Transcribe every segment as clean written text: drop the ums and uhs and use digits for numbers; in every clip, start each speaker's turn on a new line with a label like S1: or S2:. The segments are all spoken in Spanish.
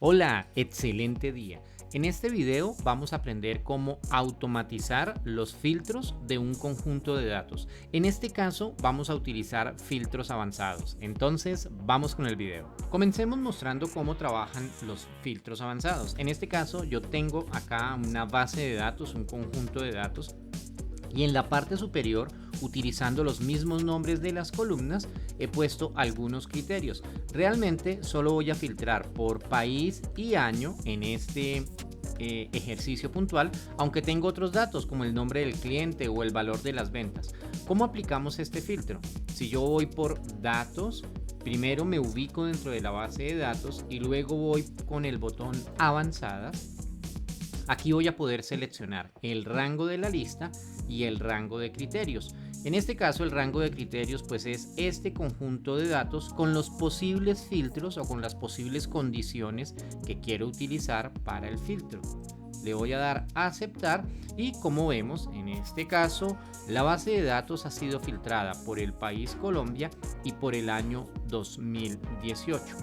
S1: Hola, excelente día. En este video vamos a aprender cómo automatizar los filtros de un conjunto de datos. En este caso vamos a utilizar filtros avanzados. Entonces vamos con el video. Comencemos mostrando cómo trabajan los filtros avanzados. En este caso yo tengo acá una base de datos, un conjunto de datos. Y en la parte superior, utilizando los mismos nombres de las columnas, he puesto algunos criterios. Realmente solo voy a filtrar por país y año en este ejercicio puntual, aunque tengo otros datos como el nombre del cliente o el valor de las ventas. ¿Cómo aplicamos este filtro? Si yo voy por datos, primero me ubico dentro de la base de datos y luego voy con el botón avanzadas. Aquí voy a poder seleccionar el rango de la lista y el rango de criterios. En este caso el rango de criterios pues es este conjunto de datos con los posibles filtros o con las posibles condiciones que quiero utilizar para el filtro. Le voy a dar a aceptar y como vemos en este caso la base de datos ha sido filtrada por el país Colombia y por el año 2018.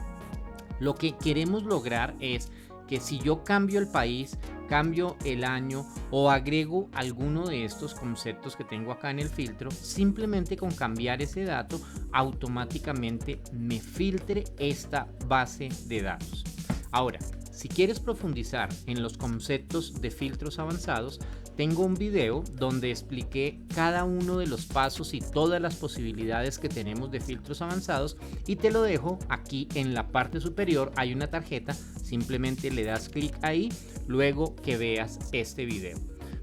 S1: Lo que queremos lograr es que si yo cambio el país, cambio el año o agrego alguno de estos conceptos que tengo acá en el filtro, simplemente con cambiar ese dato automáticamente me filtre esta base de datos. Ahora, si quieres profundizar en los conceptos de filtros avanzados, tengo un video donde expliqué cada uno de los pasos y todas las posibilidades que tenemos de filtros avanzados y te lo dejo aquí en la parte superior. Hay una tarjeta, simplemente le das clic ahí luego que veas este video.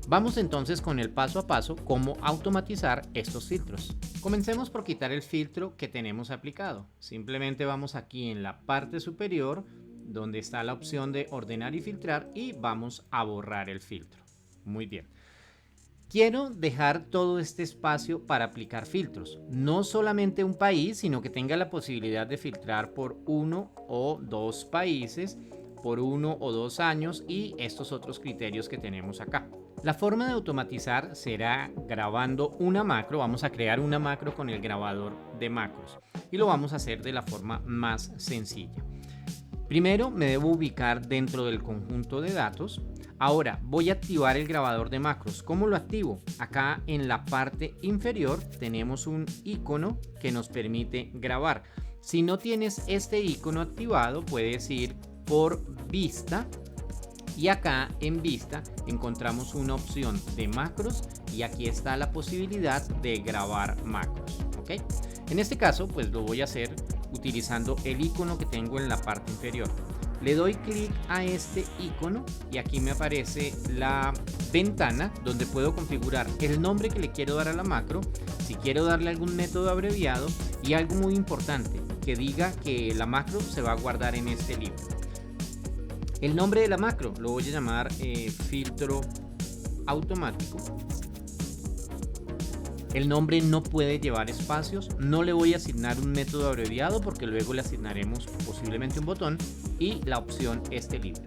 S1: Vamos entonces con el paso a paso cómo automatizar estos filtros. Comencemos por quitar el filtro que tenemos aplicado. Simplemente vamos aquí en la parte superior donde está la opción de ordenar y filtrar y vamos a borrar el filtro. Muy bien. Quiero dejar todo este espacio para aplicar filtros. No solamente un país, sino que tenga la posibilidad de filtrar por uno o dos países, por 1 o 2 años y estos otros criterios que tenemos acá. La forma de automatizar será grabando una macro. Vamos a crear una macro con el grabador de macros y lo vamos a hacer de la forma más sencilla. Primero me debo ubicar dentro del conjunto de datos. Ahora voy a activar el grabador de macros. ¿Cómo lo activo? Acá en la parte inferior tenemos un icono que nos permite grabar. Si no tienes este icono activado, puedes ir por vista y acá en vista encontramos una opción de macros y aquí está la posibilidad de grabar macros. ¿Ok? En este caso pues lo voy a hacer utilizando el icono que tengo en la parte inferior. Le doy clic a este icono y aquí me aparece la ventana donde puedo configurar el nombre que le quiero dar a la macro, si quiero darle algún método abreviado y algo muy importante, que diga que la macro se va a guardar en este libro. El nombre de la macro lo voy a llamar filtro automático. El nombre no puede llevar espacios, no le voy a asignar un método abreviado porque luego le asignaremos posiblemente un botón y la opción este libro.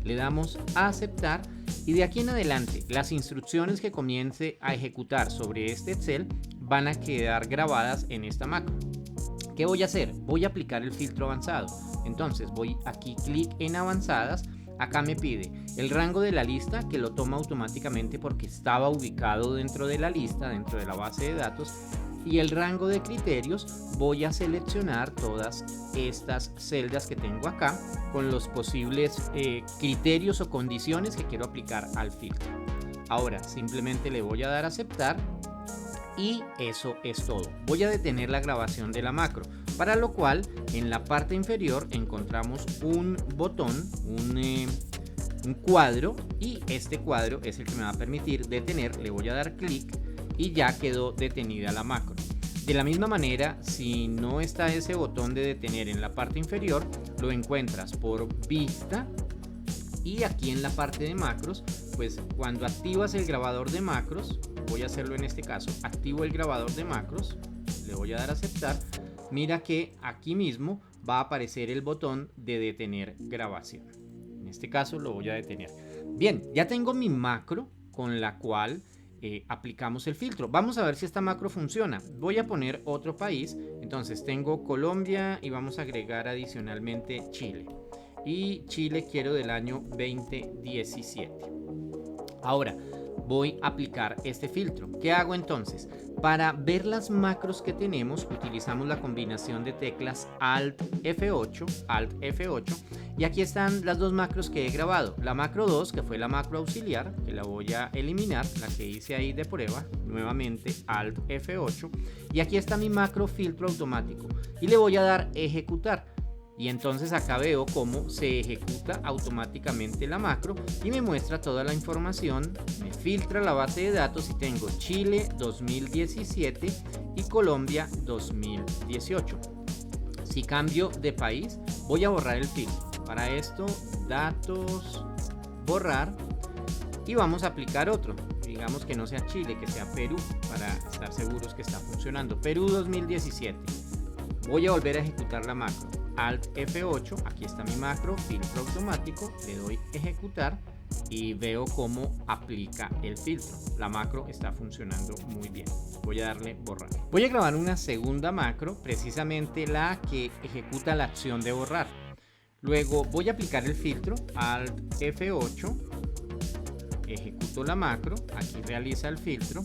S1: Le damos a aceptar y de aquí en adelante las instrucciones que comience a ejecutar sobre este Excel van a quedar grabadas en esta macro. ¿Qué voy a hacer? Voy a aplicar el filtro avanzado. Entonces voy aquí clic en avanzadas. Acá me pide el rango de la lista que lo toma automáticamente porque estaba ubicado dentro de la lista, dentro de la base de datos. Y el rango de criterios, voy a seleccionar todas estas celdas que tengo acá con los posibles criterios o condiciones que quiero aplicar al filtro. Ahora simplemente le voy a dar a aceptar y eso es todo. Voy a detener la grabación de la macro, para lo cual en la parte inferior encontramos un botón, un cuadro y este cuadro es el que me va a permitir detener. Le voy a dar clic y ya quedó detenida la macro. De la misma manera, si no está ese botón de detener en la parte inferior, lo encuentras por vista y aquí en la parte de macros, pues cuando activas el grabador de macros, voy a hacerlo en este caso, activo el grabador de macros, le voy a dar a aceptar, mira que aquí mismo va a aparecer el botón de detener grabación. En este caso lo voy a detener. Bien, ya tengo mi macro con la cual aplicamos el filtro. Vamos a ver si esta macro funciona. Voy a poner otro país. Entonces tengo Colombia y vamos a agregar adicionalmente Chile. y Chile quiero del año 2017. Ahora voy a aplicar este filtro. ¿Qué hago entonces? Para ver las macros que tenemos utilizamos la combinación de teclas Alt F8, y aquí están las dos macros que he grabado. La macro 2, que fue la macro auxiliar, que la voy a eliminar, la que hice ahí de prueba, nuevamente Alt F8, y aquí está mi macro filtro automático y le voy a dar ejecutar. Y entonces acá veo cómo se ejecuta automáticamente la macro y me muestra toda la información, me filtra la base de datos y tengo Chile 2017 y Colombia 2018. Si cambio de país, voy a borrar el filtro. Para esto, datos, borrar, y vamos a aplicar otro. Digamos que no sea Chile, que sea Perú, para estar seguros que está funcionando. Perú 2017. Voy a volver a ejecutar la macro. Alt F8, aquí está mi macro, filtro automático, le doy ejecutar y veo cómo aplica el filtro. La macro está funcionando muy bien. Voy a darle borrar. Voy a grabar una segunda macro, precisamente la que ejecuta la acción de borrar. Luego voy a aplicar el filtro, Alt F8, ejecuto la macro, aquí realiza el filtro.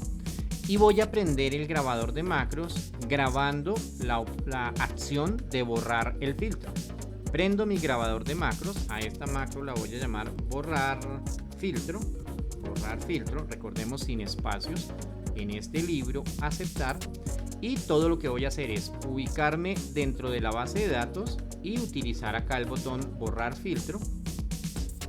S1: Y voy a prender el grabador de macros grabando la acción de borrar el filtro. Prendo mi grabador de macros, a esta macro la voy a llamar borrar filtro, recordemos sin espacios, en este libro aceptar, y todo lo que voy a hacer es ubicarme dentro de la base de datos y utilizar acá el botón borrar filtro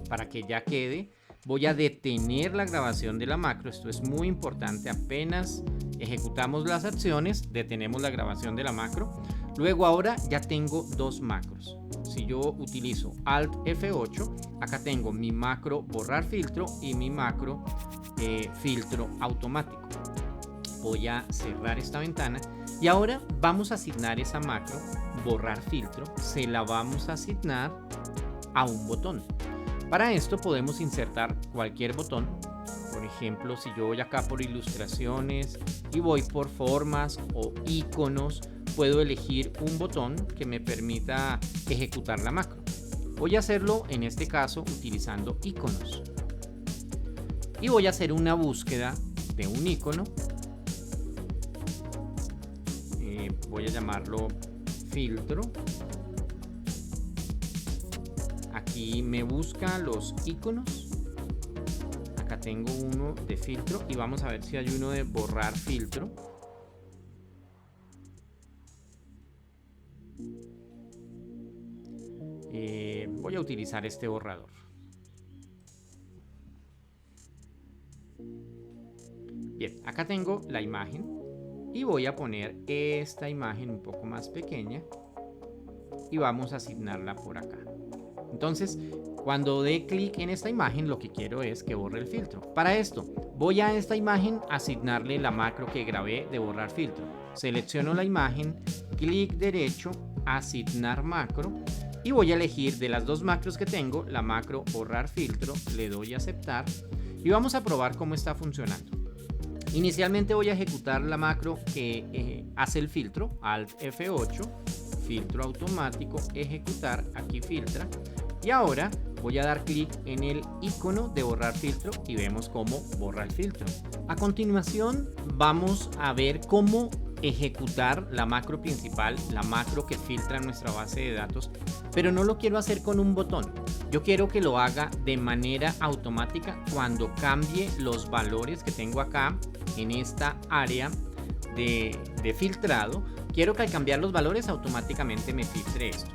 S1: para que ya quede. Voy a detener la grabación de la macro, esto es muy importante, apenas ejecutamos las acciones, detenemos la grabación de la macro. Luego ahora ya tengo dos macros. Si yo utilizo Alt F8, acá tengo mi macro borrar filtro y mi macro filtro automático. Voy a cerrar esta ventana y ahora vamos a asignar esa macro borrar filtro, se la vamos a asignar a un botón. Para esto podemos insertar cualquier botón. Por ejemplo, si yo voy acá por ilustraciones y voy por formas o iconos, puedo elegir un botón que me permita ejecutar la macro. Voy a hacerlo en este caso utilizando iconos. Y voy a hacer una búsqueda de un icono. Voy a llamarlo filtro. Aquí me busca los iconos. Acá tengo uno de filtro y vamos a ver si hay uno de borrar filtro. Voy a utilizar este borrador. Bien, acá tengo la imagen y voy a poner esta imagen un poco más pequeña y vamos a asignarla por acá. Entonces, cuando dé clic en esta imagen, lo que quiero es que borre el filtro. Para esto, voy a esta imagen a asignarle la macro que grabé de borrar filtro. Selecciono la imagen, clic derecho, asignar macro, y voy a elegir de las dos macros que tengo, la macro borrar filtro, le doy a aceptar, y vamos a probar cómo está funcionando. Inicialmente voy a ejecutar la macro que hace el filtro, Alt F8, filtro automático, ejecutar, aquí filtra. Y ahora voy a dar clic en el icono de borrar filtro y vemos cómo borra el filtro. A continuación vamos a ver cómo ejecutar la macro principal, la macro que filtra nuestra base de datos, pero no lo quiero hacer con un botón. Yo quiero que lo haga de manera automática cuando cambie los valores que tengo acá en esta área de filtrado. Quiero que al cambiar los valores automáticamente me filtre esto.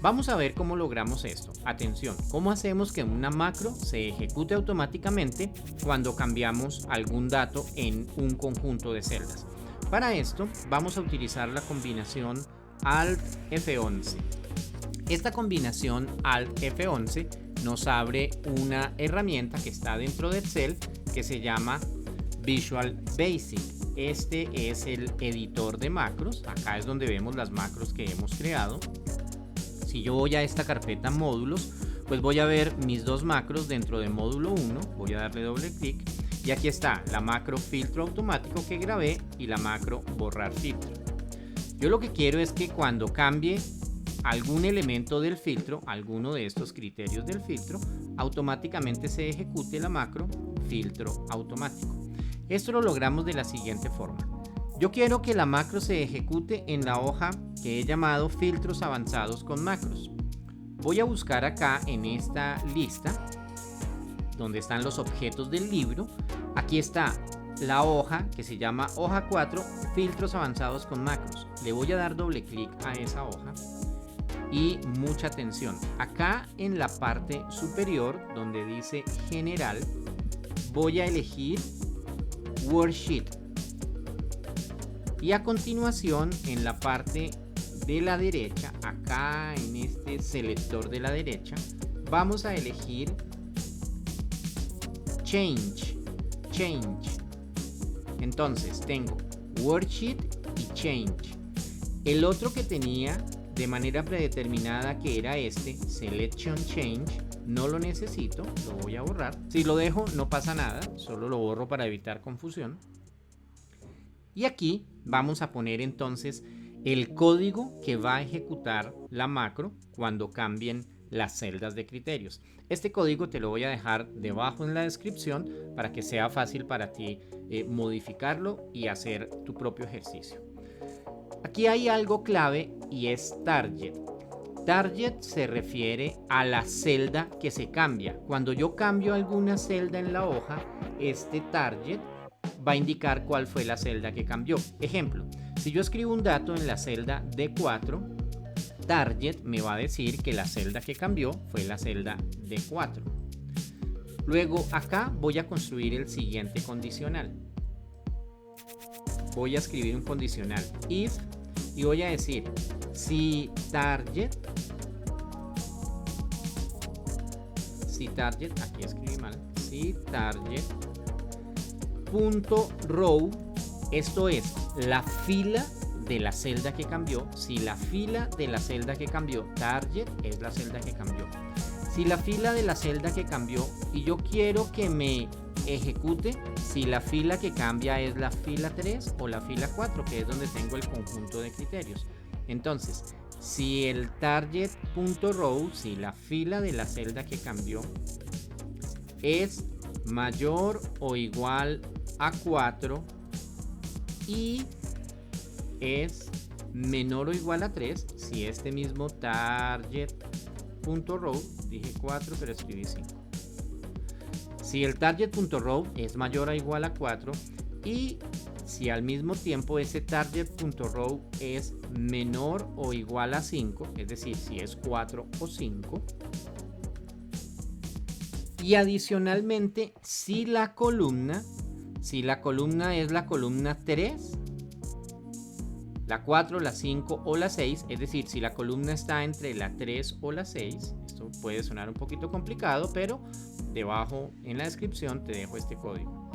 S1: Vamos a ver cómo logramos esto. Atención, ¿cómo hacemos que una macro se ejecute automáticamente cuando cambiamos algún dato en un conjunto de celdas? Para esto vamos a utilizar la combinación Alt F11. Esta combinación Alt F11 nos abre una herramienta que está dentro de Excel que se llama Visual Basic. Este es el editor de macros. Acá es donde vemos las macros que hemos creado. Si yo voy a esta carpeta módulos, pues voy a ver mis dos macros dentro de módulo 1. Voy a darle doble clic y aquí está la macro filtro automático que grabé y la macro borrar filtro. Yo lo que quiero es que cuando cambie algún elemento del filtro, alguno de estos criterios del filtro, automáticamente se ejecute la macro filtro automático. Esto lo logramos de la siguiente forma. Yo quiero que la macro se ejecute en la hoja que he llamado filtros avanzados con macros. Voy a buscar acá en esta lista donde están los objetos del libro. Aquí está la hoja que se llama hoja 4, filtros avanzados con macros. Le voy a dar doble clic a esa hoja y mucha atención. Acá en la parte superior donde dice general, voy a elegir Worksheet. Y a continuación en la parte de la derecha, acá en este selector de la derecha, vamos a elegir Change. Entonces tengo Worksheet y Change. El otro que tenía de manera predeterminada, que era este Selection Change, no lo necesito, lo voy a borrar. Si lo dejo no pasa nada, solo lo borro para evitar confusión. Y aquí vamos a poner entonces el código que va a ejecutar la macro cuando cambien las celdas de criterios. Este código te lo voy a dejar debajo en la descripción para que sea fácil para ti modificarlo y hacer tu propio ejercicio. Aquí hay algo clave y es target. Target se refiere a la celda que se cambia. Cuando yo cambio alguna celda en la hoja, este target va a indicar cuál fue la celda que cambió. Ejemplo, si yo escribo un dato en la celda D4, target me va a decir que la celda que cambió fue la celda D4. Luego acá voy a construir el siguiente condicional. Voy a escribir un condicional if y voy a decir si target, aquí escribí mal, si target punto row, esto es la fila de la celda que cambió. Si la fila de la celda que cambió, target es la celda que cambió. Si la fila de la celda que cambió y yo quiero que me ejecute si la fila que cambia es la fila 3 o la fila 4, que es donde tengo el conjunto de criterios. Entonces, si el target.row, si la fila de la celda que cambió es mayor o igual a 4 y es menor o igual a 3, si este mismo target.row, dije 4 pero escribí 5. Si el target.row es mayor o igual a 4 y si al mismo tiempo ese target.row es menor o igual a 5, es decir, si es 4 o 5. Y adicionalmente, si la columna es la columna 3, la 4, la 5 o la 6, es decir, si la columna está entre la 3 o la 6, esto puede sonar un poquito complicado, pero debajo en la descripción te dejo este código.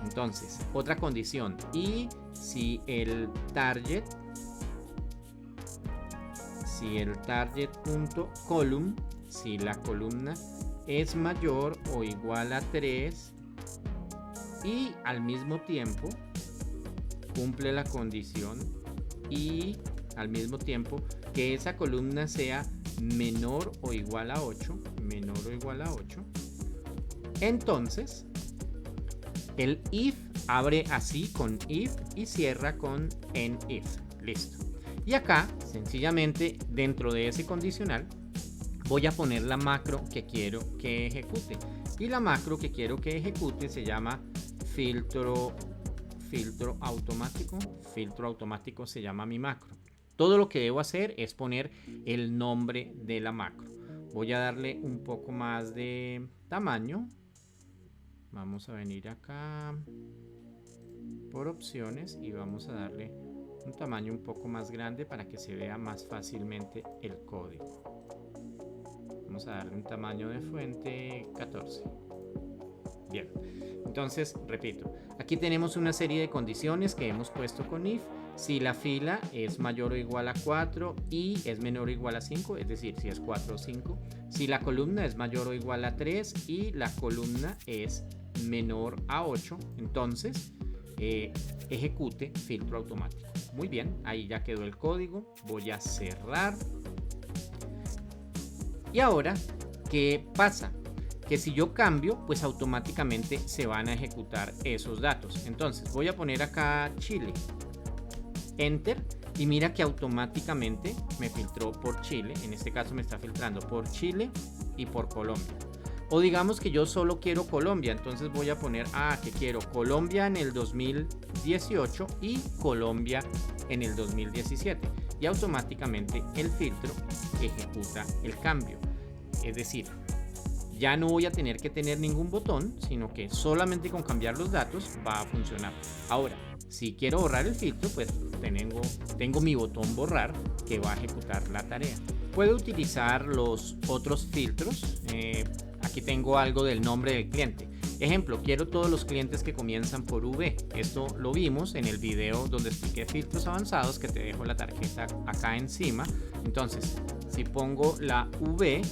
S1: Entonces, otra condición, y si el target.column, si la columna es mayor o igual a 3 y al mismo tiempo cumple la condición y al mismo tiempo que esa columna sea menor o igual a 8, entonces el if abre así con if y cierra con endif. Listo. Y acá sencillamente dentro de ese condicional voy a poner la macro que quiero que ejecute. Y la macro que quiero que ejecute se llama filtro automático. Filtro automático se llama mi macro. Todo lo que debo hacer es poner el nombre de la macro. Voy a darle un poco más de tamaño. Vamos a venir acá por opciones y vamos a darle un tamaño un poco más grande para que se vea más fácilmente el código. Vamos a darle un tamaño de fuente 14. Bien, entonces repito, aquí tenemos una serie de condiciones que hemos puesto con if. Si la fila es mayor o igual a 4 y es menor o igual a 5, es decir, si es 4 o 5. Si la columna es mayor o igual a 3 y la columna es menor a 8, entonces ejecute filtro automático. Muy bien, ahí ya quedó el código. Voy a cerrar Y ahora, ¿qué pasa? Que si yo cambio, pues automáticamente se van a ejecutar esos datos. Entonces voy a poner acá Chile, Enter, y mira que automáticamente me filtró por Chile. En este caso me está filtrando por Chile y por Colombia. O digamos que yo solo quiero Colombia, entonces voy a poner que quiero Colombia en el 2018 y Colombia en el 2017. Y automáticamente el filtro ejecuta el cambio. Es decir, ya no voy a tener que tener ningún botón, sino que solamente con cambiar los datos va a funcionar. Ahora, si quiero borrar el filtro, pues tengo mi botón borrar que va a ejecutar la tarea. Puedo utilizar los otros filtros. Aquí tengo algo del nombre del cliente. Ejemplo, quiero todos los clientes que comienzan por V. Esto lo vimos en el video donde expliqué filtros avanzados, que te dejo la tarjeta acá encima. Entonces, si pongo la V,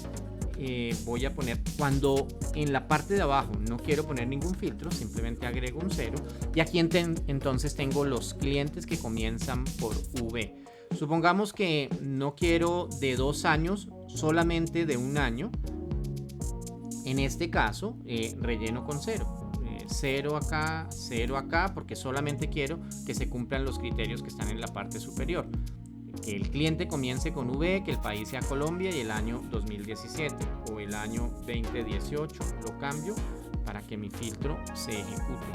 S1: voy a poner, cuando en la parte de abajo no quiero poner ningún filtro, simplemente agrego un 0. Y aquí entonces tengo los clientes que comienzan por V. Supongamos que no quiero de 2 años, solamente de 1 año. En este caso, relleno con 0. 0 acá, porque solamente quiero que se cumplan los criterios que están en la parte superior. Que el cliente comience con V, que el país sea Colombia y el año 2017 o el año 2018. Lo cambio para que mi filtro se ejecute.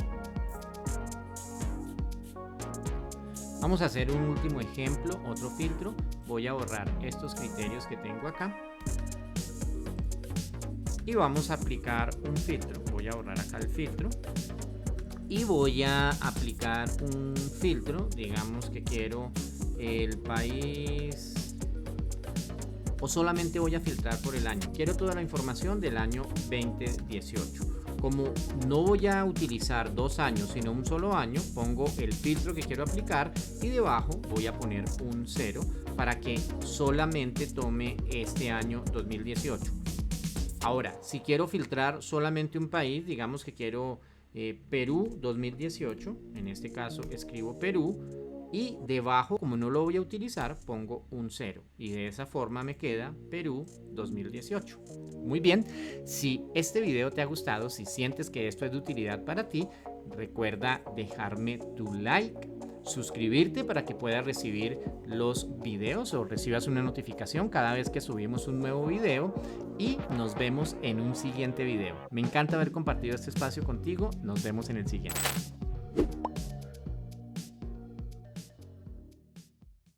S1: Vamos a hacer un último ejemplo, otro filtro. Voy a borrar estos criterios que tengo acá. Y vamos a aplicar un filtro. Voy a borrar acá el filtro. Y voy a aplicar un filtro. Digamos que quiero el país, o solamente voy a filtrar por el año. Quiero toda la información del año 2018. Como no voy a utilizar 2 años sino un solo año, pongo el filtro que quiero aplicar y debajo voy a poner un 0 para que solamente tome este año 2018. Ahora, si quiero filtrar solamente un país, digamos que quiero Perú 2018, en este caso escribo Perú. Y debajo, como no lo voy a utilizar, pongo un 0. Y de esa forma me queda Perú 2018. Muy bien, si este video te ha gustado, si sientes que esto es de utilidad para ti, recuerda dejarme tu like, suscribirte para que puedas recibir los videos o recibas una notificación cada vez que subimos un nuevo video. Y nos vemos en un siguiente video. Me encanta haber compartido este espacio contigo. Nos vemos en el siguiente.